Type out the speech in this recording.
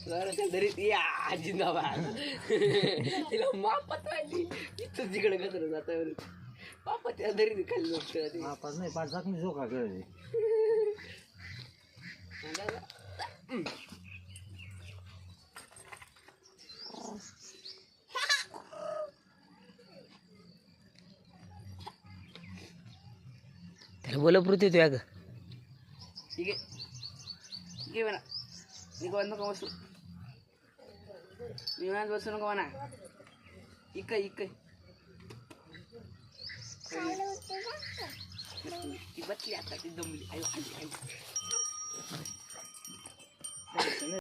दरीत या जिंदाबाद तिला मापात राहिली इथं तिकडे कसं जातं पापा त्या दरीत खाल्ली नसतं मापात नाही पाच मी झोका कळले त्याला बोला पृथ्वी तू ग ठीक आहे घे म्हणा निघा नको बसू निवांत बसू नको म्हणा इक इक ती बसली आता ती दमली आई आई आई